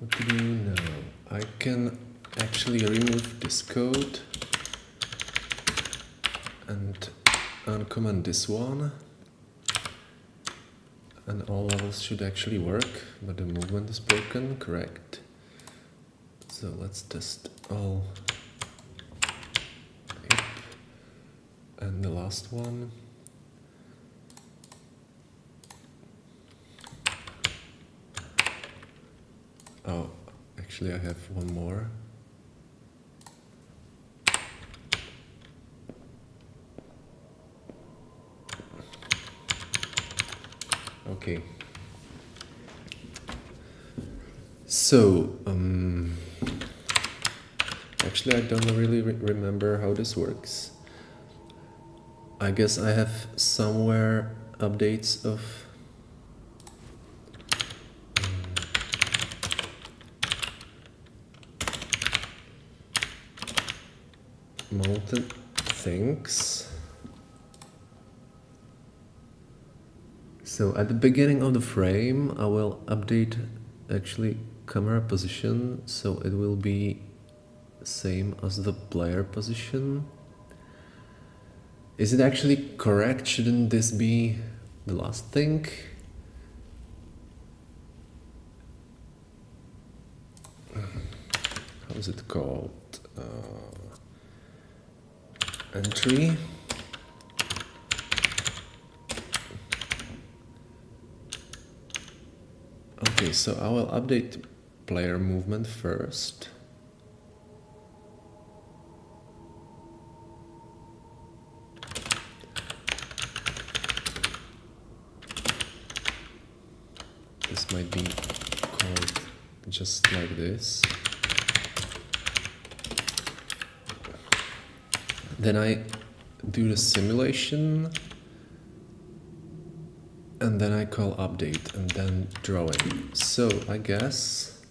what to do now? I can actually remove this code and uncomment this one, and all levels should actually work, but the movement is broken, correct. So let's test all. Yep. And the last one. Oh, actually I have one more. Okay. So, actually I don't really remember how this works. I guess I have somewhere updates of mounted things. So at the beginning of the frame I will update actually camera position, so it will be same as the player position. Is it actually correct? Shouldn't this be the last thing? How is it called? Entry. Okay, so I will update player movement first. This might be called just like this. Then I do the simulation, and then I call update, and then drawing. So I guess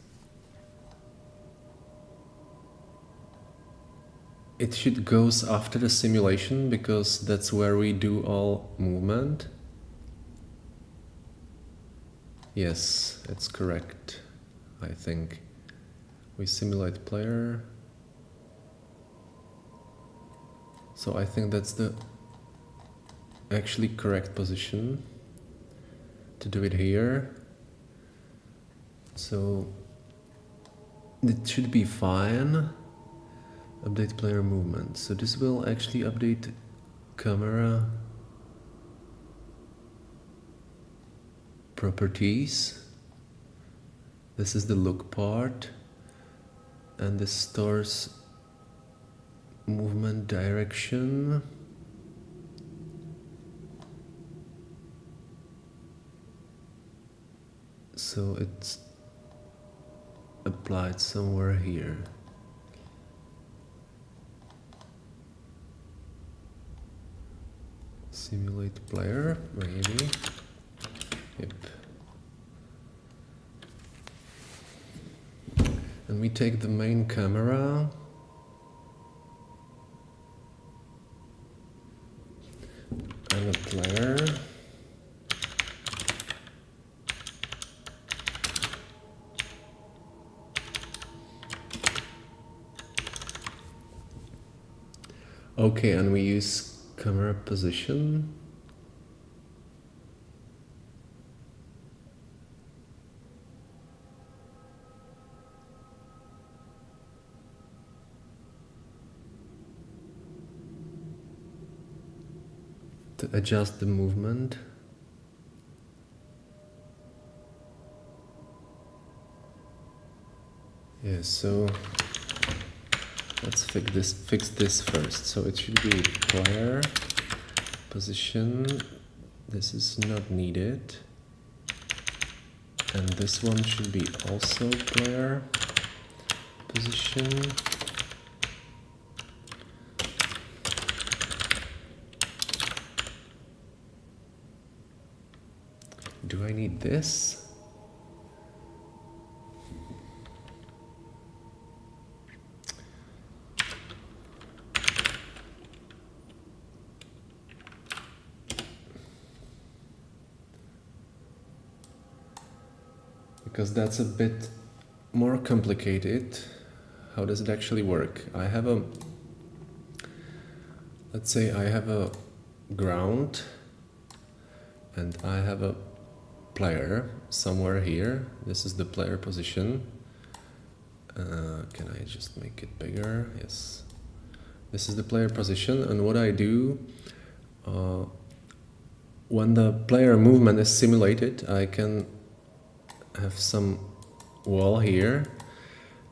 it should goes after the simulation, because that's where we do all movement. Yes, it's correct, I think. We simulate player. So I think that's the actually correct position to do it here. So it should be fine. Update player movement. So this will actually update camera properties. This is the look part, and this stores movement direction. So it's applied somewhere here. Simulate player, maybe. Yep. And we take the main camera. And a player. Okay, and we use camera position. To adjust the movement. Yeah, so let's fix this first. So it should be player position. This is not needed. And this one should be also player position. Do I need this? because that's a bit more complicated. How does it actually work? I have a, let's say I have a ground and I have a player somewhere here. This is the player position. Can I just make it bigger? Yes. This is the player position, and what I do when the player movement is simulated, I can have some wall here,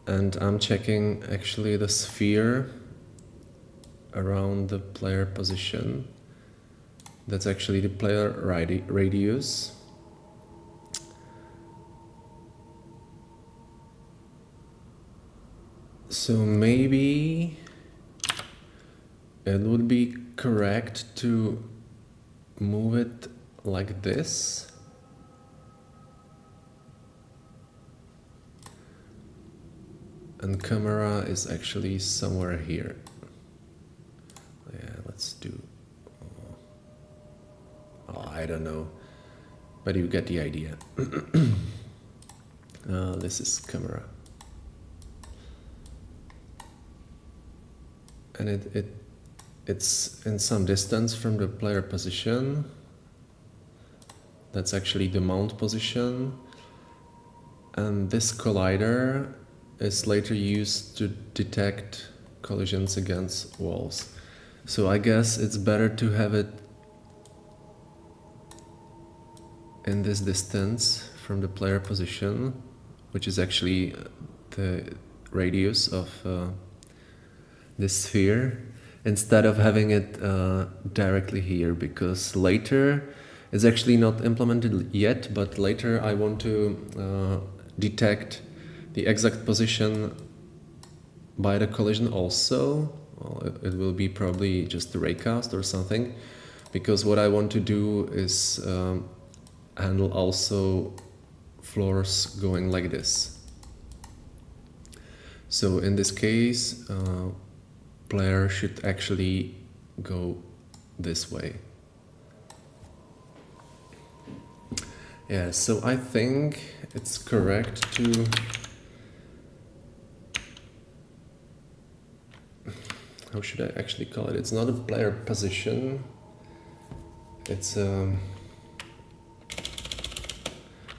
and I'm checking actually the sphere around the player position. That's actually the player radius. So maybe it would be correct to move it like this. And camera is actually somewhere here. Yeah, let's do... Oh, I don't know. But you get the idea. This is camera. And it's in some distance from the player position. That's actually the mount position. And this collider is later used to detect collisions against walls. So I guess it's better to have it in this distance from the player position, which is actually the radius of this sphere, instead of having it directly here, because later it's actually not implemented yet, but later I want to detect the exact position by the collision also. Well, it will be probably just the raycast or something, because what I want to do is handle also floors going like this. So in this case, player should actually go this way. Yeah, so I think it's correct to how should I actually call it? It's not a player position, it's a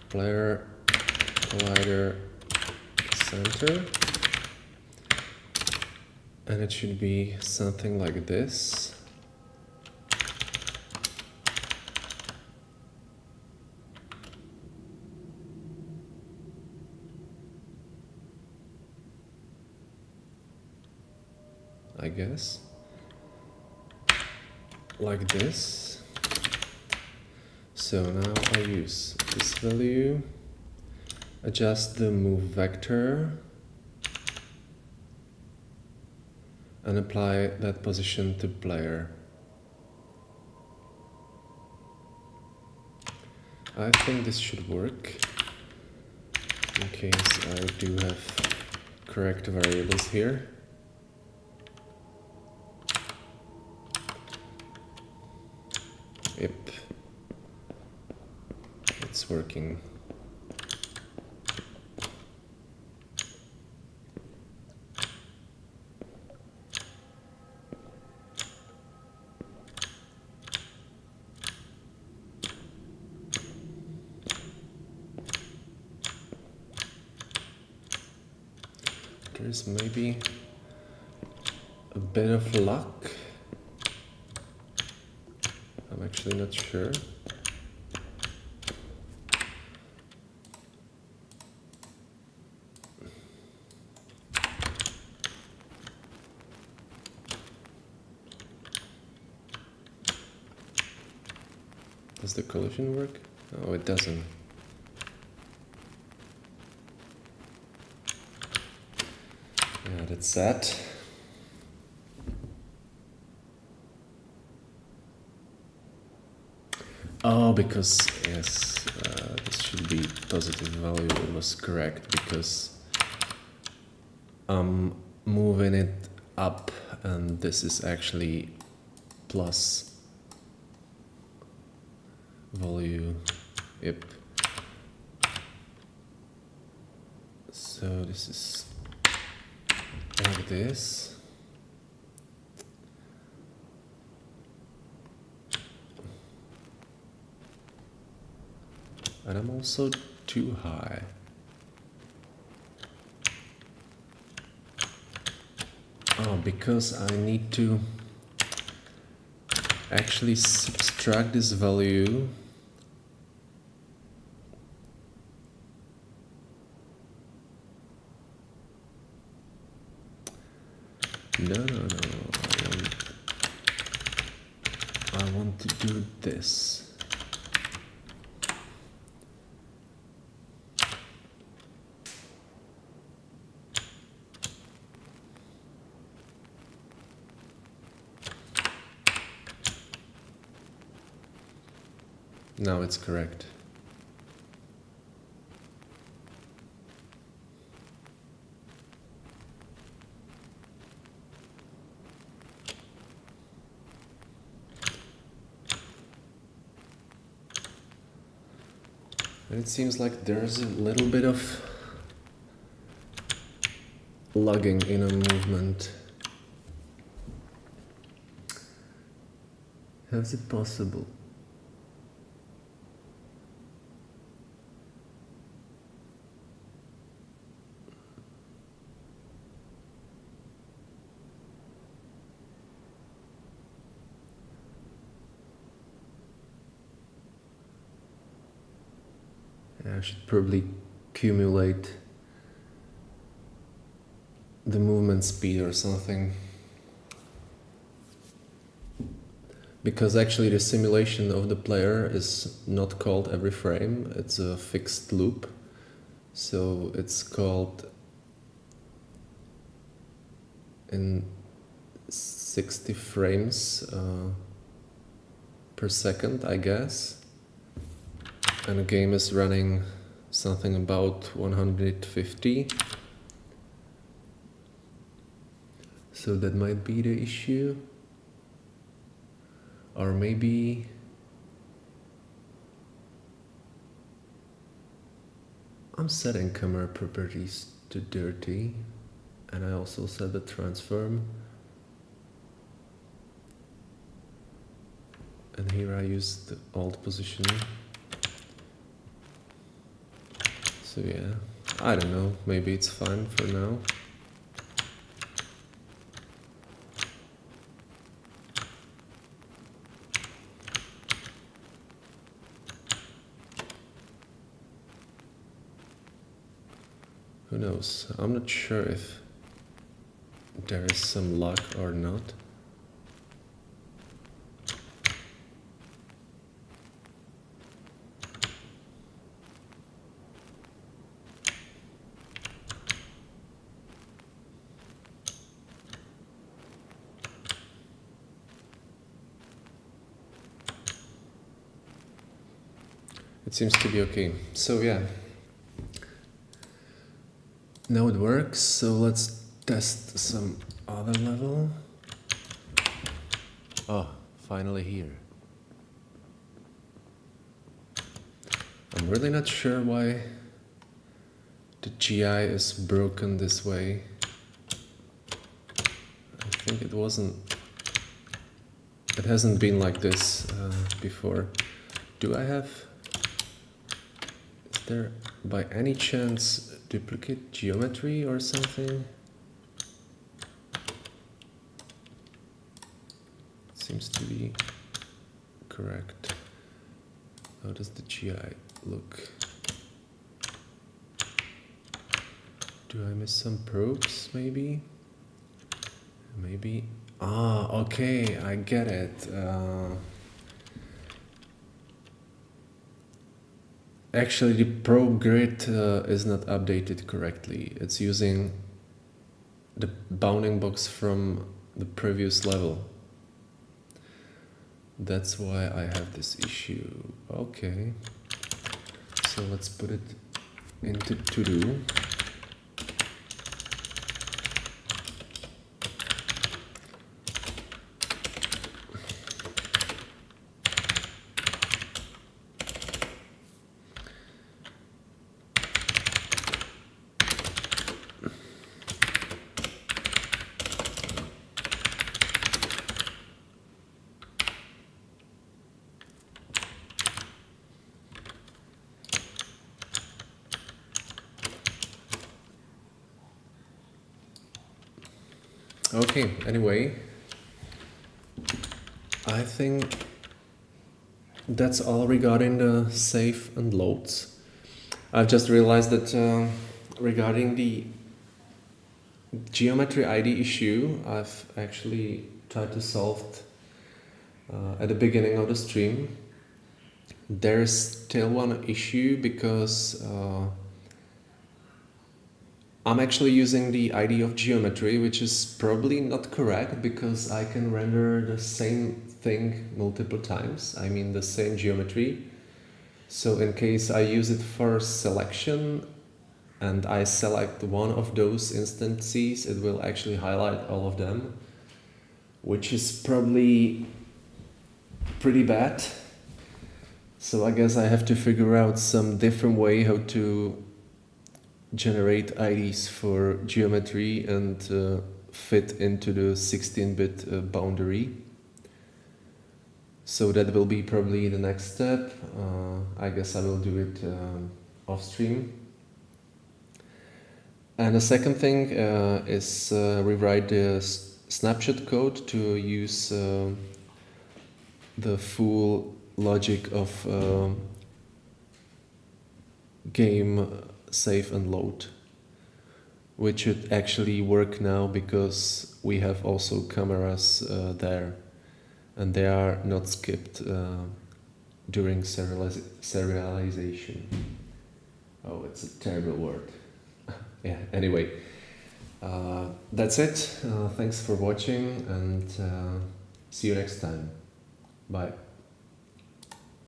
player collider center, and it should be something like this. I guess like this. So now I use this value, adjust the move vector, and apply that position to player. I think this should work, in case I do have correct variables here. Yep, it's working. There's maybe a bit of luck. I'm actually not sure. Does the collision work? Oh, it doesn't. Yeah, that's sad. Oh, because, yes, this should be positive value. It was correct because I'm moving it up, and this is actually plus value. Yep. So this is like this. And I'm also too high. Oh, because I need to actually subtract this value. No. I want to do this. Now it's correct. And it seems like there's a little bit of lugging in a movement. How is it possible? I should probably accumulate the movement speed or something. Because actually the simulation of the player is not called every frame, it's a fixed loop. So it's called in 60 frames per second, I guess. And the game is running something about 150. So that might be the issue. Or maybe I'm setting camera properties to dirty, and I also set the transform. And here I use the alt position. So yeah, I don't know, maybe it's fine for now. Who knows? I'm not sure if there is some luck or not. It seems to be okay. So yeah. Now it works, so let's test some other level. Oh, finally here. I'm really not sure why the GI is broken this way. I think it hasn't been like this before. Do I have... Is there by any chance duplicate geometry or something? Seems to be correct. How does the GI look? Do I miss some probes maybe? Maybe. Ah, okay, I get it. Actually, the probe grid is not updated correctly. It's using the bounding box from the previous level. That's why I have this issue. Okay. So let's put it into to-do. Okay, anyway, I think that's all regarding the save and loads. I've just realized that regarding the geometry ID issue, I've actually tried to solve it at the beginning of the stream. There's still one issue because I'm actually using the ID of geometry, which is probably not correct because I can render the same thing multiple times. I mean the same geometry. So in case I use it for selection and I select one of those instances, it will actually highlight all of them, which is probably pretty bad. So I guess I have to figure out some different way how to generate IDs for geometry and fit into the 16-bit boundary. So that will be probably the next step. I guess I will do it off stream. And the second thing is rewrite the snapshot code to use the full logic of game save and load, which should actually work now because we have also cameras there and they are not skipped during serialization. Oh, it's a terrible word. Yeah, anyway, that's it. Thanks for watching and see you next time. Bye.